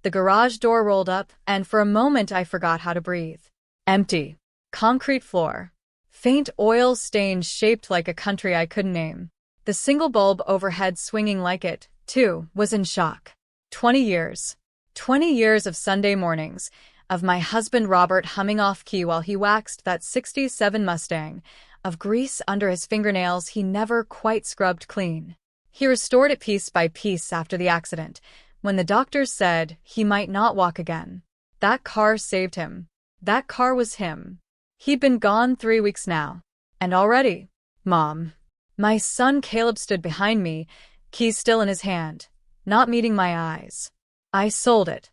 The garage door rolled up, and for a moment I forgot how to breathe. Empty. Concrete floor. Faint oil stains shaped like a country I couldn't name. The single bulb overhead swinging like it, too, was in shock. 20 years. 20 years of Sunday mornings, of my husband Robert humming off-key while he waxed that '67 Mustang, of grease under his fingernails he never quite scrubbed clean. He restored it piece by piece after the accident, when the doctors said he might not walk again. That car saved him. That car was him. He'd been gone 3 weeks now. And already, Mom. My son Caleb stood behind me, keys still in his hand, not meeting my eyes. I sold it.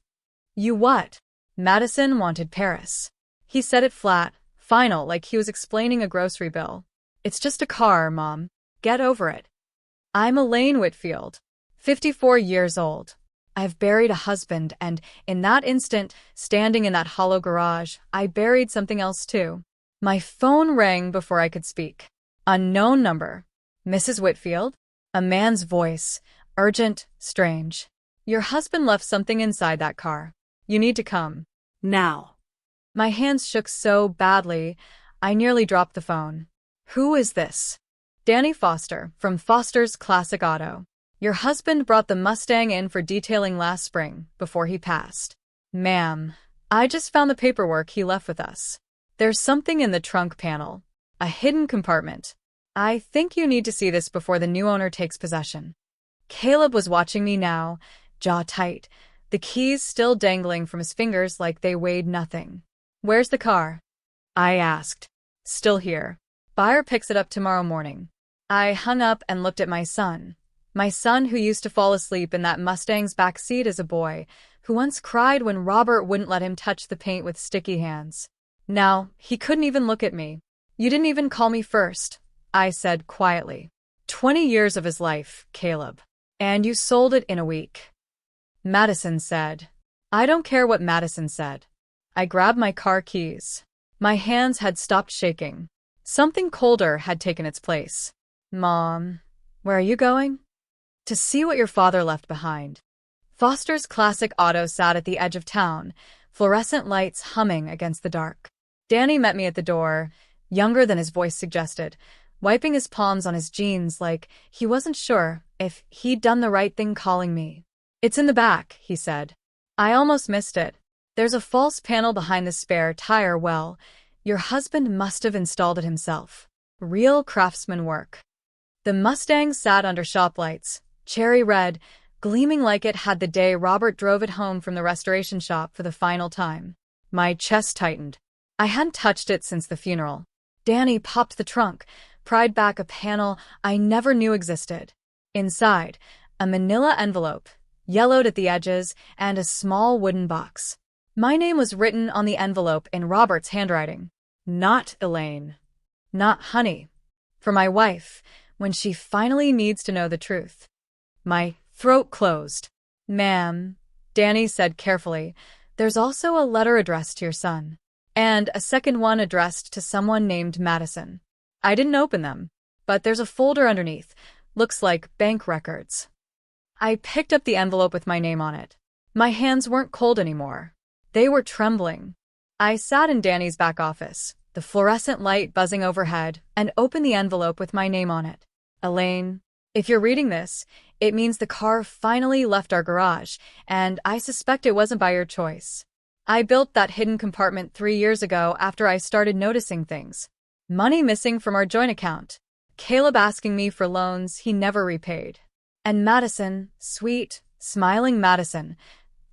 You what? Madison wanted Paris. He said it flat, final, like he was explaining a grocery bill. It's just a car, Mom. Get over it. I'm Elaine Whitfield, 54 years old. I've buried a husband, and in that instant, standing in that hollow garage, I buried something else too. My phone rang before I could speak. Unknown number. Mrs. Whitfield? A man's voice, urgent, strange. Your husband left something inside that car. You need to come. Now. My hands shook so badly, I nearly dropped the phone. Who is this? Danny Foster, from Foster's Classic Auto. Your husband brought the Mustang in for detailing last spring, before he passed. Ma'am, I just found the paperwork he left with us. There's something in the trunk panel. A hidden compartment. I think you need to see this before the new owner takes possession. Caleb was watching me now, jaw tight, the keys still dangling from his fingers like they weighed nothing. Where's the car? I asked. Still here. Buyer picks it up tomorrow morning. I hung up and looked at my son. My son who used to fall asleep in that Mustang's back seat as a boy, who once cried when Robert wouldn't let him touch the paint with sticky hands. Now, he couldn't even look at me. You didn't even call me first, I said quietly. 20 years of his life, Caleb. And you sold it in a week. Madison said. I don't care what Madison said. I grabbed my car keys. My hands had stopped shaking. Something colder had taken its place. Mom, where are you going? To see what your father left behind. Foster's Classic Auto sat at the edge of town, fluorescent lights humming against the dark. Danny met me at the door, younger than his voice suggested, wiping his palms on his jeans like he wasn't sure if he'd done the right thing calling me. It's in the back, he said. I almost missed it. There's a false panel behind the spare tire. Well, your husband must have installed it himself. Real craftsman work. The Mustang sat under shop lights, cherry red, gleaming like it had the day Robert drove it home from the restoration shop for the final time. My chest tightened. I hadn't touched it since the funeral. Danny popped the trunk, pried back a panel I never knew existed. Inside, a manila envelope, yellowed at the edges, and a small wooden box. My name was written on the envelope in Robert's handwriting. Not Elaine. Not Honey. For my wife, when she finally needs to know the truth. My throat closed. Ma'am, Danny said carefully, there's also a letter addressed to your son. And a second one addressed to someone named Madison. I didn't open them, but there's a folder underneath. Looks like bank records. I picked up the envelope with my name on it. My hands weren't cold anymore. They were trembling. I sat in Danny's back office, the fluorescent light buzzing overhead, and opened the envelope with my name on it. Elaine, if you're reading this, it means the car finally left our garage, and I suspect it wasn't by your choice. I built that hidden compartment 3 years ago after I started noticing things. Money missing from our joint account. Caleb asking me for loans he never repaid. And Madison, sweet, smiling Madison,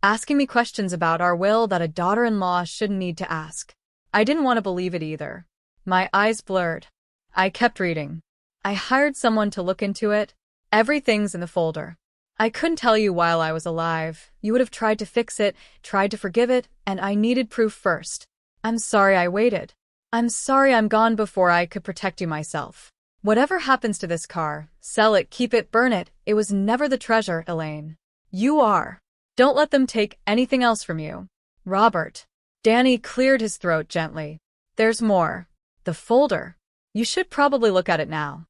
asking me questions about our will that a daughter-in-law shouldn't need to ask. I didn't want to believe it either. My eyes blurred. I kept reading. I hired someone to look into it. Everything's in the folder. I couldn't tell you while I was alive. You would have tried to fix it, tried to forgive it, and I needed proof first. I'm sorry I waited. I'm sorry I'm gone before I could protect you myself. Whatever happens to this car, sell it, keep it, burn it, it was never the treasure, Elaine. You are. Don't let them take anything else from you. Robert. Danny cleared his throat gently. There's more. The folder. You should probably look at it now.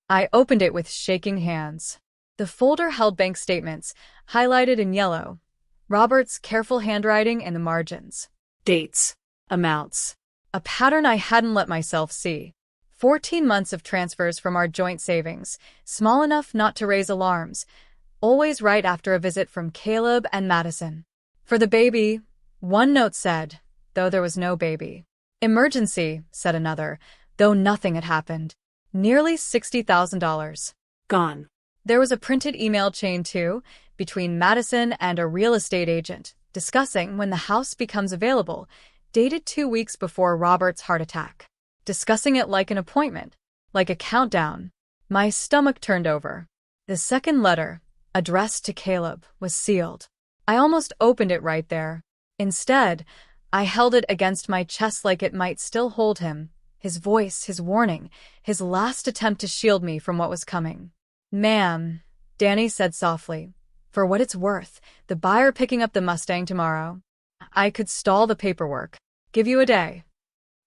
I opened it with shaking hands. The folder held bank statements, highlighted in yellow. Robert's careful handwriting in the margins. Dates. Amounts. A pattern I hadn't let myself see. 14 months of transfers from our joint savings, small enough not to raise alarms, always right after a visit from Caleb and Madison. For the baby, one note said, though there was no baby. Emergency, said another, though nothing had happened. Nearly $60,000. Gone. There was a printed email chain, too, between Madison and a real estate agent, discussing when the house becomes available, dated 2 weeks before Robert's heart attack. Discussing it like an appointment, like a countdown. My stomach turned over. The second letter, addressed to Caleb, was sealed. I almost opened it right there. Instead, I held it against my chest like it might still hold him, his voice, his warning, his last attempt to shield me from what was coming. Ma'am, Danny said softly, for what it's worth, the buyer picking up the Mustang tomorrow. I could stall the paperwork. Give you a day.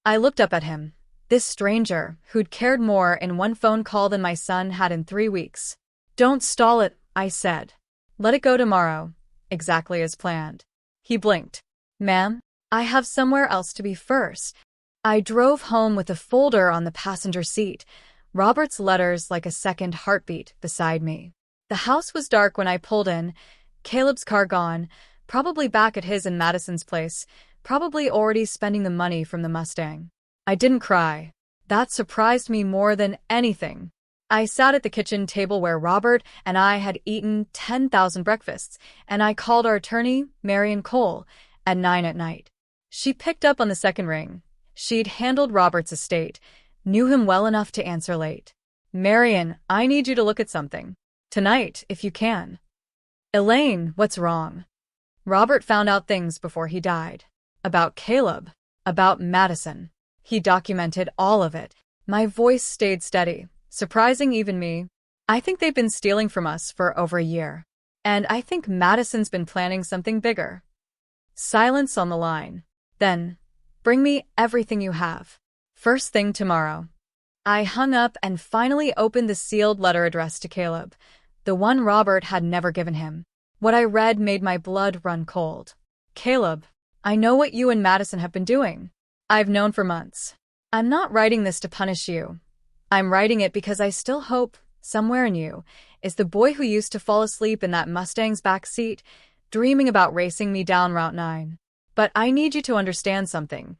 I looked up at him. This stranger, who'd cared more in one phone call than my son had in 3 weeks. Don't stall it, I said. Let it go tomorrow, exactly as planned. He blinked. Ma'am, I have somewhere else to be first. I drove home with a folder on the passenger seat, Robert's letters like a second heartbeat beside me. The house was dark when I pulled in, Caleb's car gone, probably back at his and Madison's place, probably already spending the money from the Mustang. I didn't cry. That surprised me more than anything. I sat at the kitchen table where Robert and I had eaten 10,000 breakfasts, and I called our attorney, Marion Cole, at 9 at night. She picked up on the second ring. She'd handled Robert's estate, knew him well enough to answer late. Marion, I need you to look at something. Tonight, if you can. Elaine, what's wrong? Robert found out things before he died. About Caleb. About Madison. He documented all of it. My voice stayed steady, surprising even me. I think they've been stealing from us for over a year. And I think Madison's been planning something bigger. Silence on the line. Then, bring me everything you have. First thing tomorrow. I hung up and finally opened the sealed letter addressed to Caleb, the one Robert had never given him. What I read made my blood run cold. Caleb, I know what you and Madison have been doing. I've known for months. I'm not writing this to punish you. I'm writing it because I still hope, somewhere in you, is the boy who used to fall asleep in that Mustang's back seat, dreaming about racing me down Route 9. But I need you to understand something.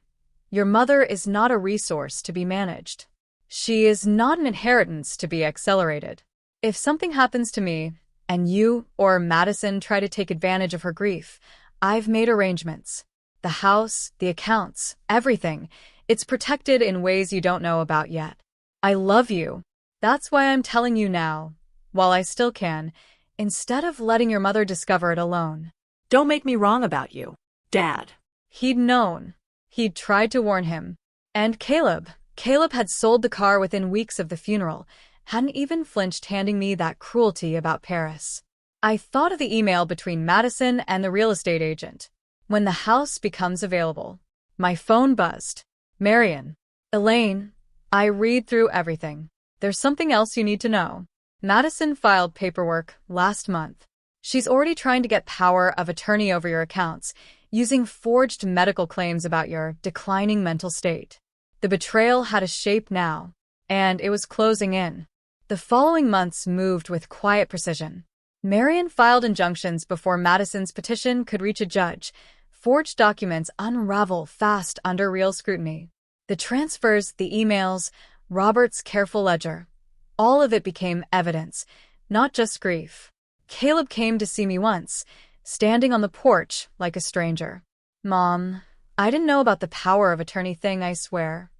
Your mother is not a resource to be managed. She is not an inheritance to be accelerated. If something happens to me, and you or Madison try to take advantage of her grief, I've made arrangements. The house, the accounts, everything. It's protected in ways you don't know about yet. I love you. That's why I'm telling you now, while I still can, instead of letting your mother discover it alone. Don't make me wrong about you, Dad. He'd known. He'd tried to warn him. And Caleb had sold the car within weeks of the funeral, hadn't even flinched handing me that cruelty about Paris. I thought of the email between Madison and the real estate agent. When the house becomes available. My phone buzzed. Marion. Elaine. I read through everything. There's something else you need to know. Madison filed paperwork last month. She's already trying to get power of attorney over your accounts, using forged medical claims about your declining mental state. The betrayal had a shape now, and it was closing in. The following months moved with quiet precision. Marion filed injunctions before Madison's petition could reach a judge. Forged documents unravel fast under real scrutiny. The transfers, the emails, Robert's careful ledger. All of it became evidence, not just grief. Caleb came to see me once, standing on the porch like a stranger. Mom, I didn't know about the power of attorney thing, I swear.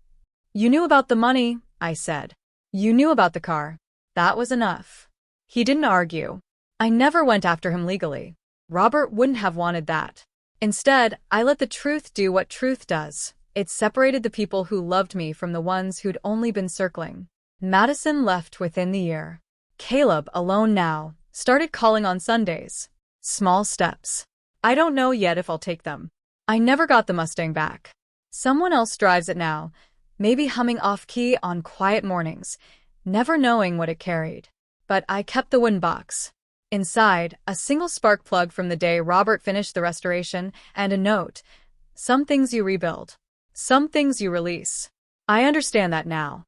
You knew about the money, I said. You knew about the car. That was enough. He didn't argue. I never went after him legally. Robert wouldn't have wanted that. Instead, I let the truth do what truth does. It separated the people who loved me from the ones who'd only been circling. Madison left within the year. Caleb, alone now, started calling on Sundays. Small steps. I don't know yet if I'll take them. I never got the Mustang back. Someone else drives it now, maybe humming off-key on quiet mornings, never knowing what it carried. But I kept the wooden box. Inside, a single spark plug from the day Robert finished the restoration, and a note. Some things you rebuild. Some things you release. I understand that now.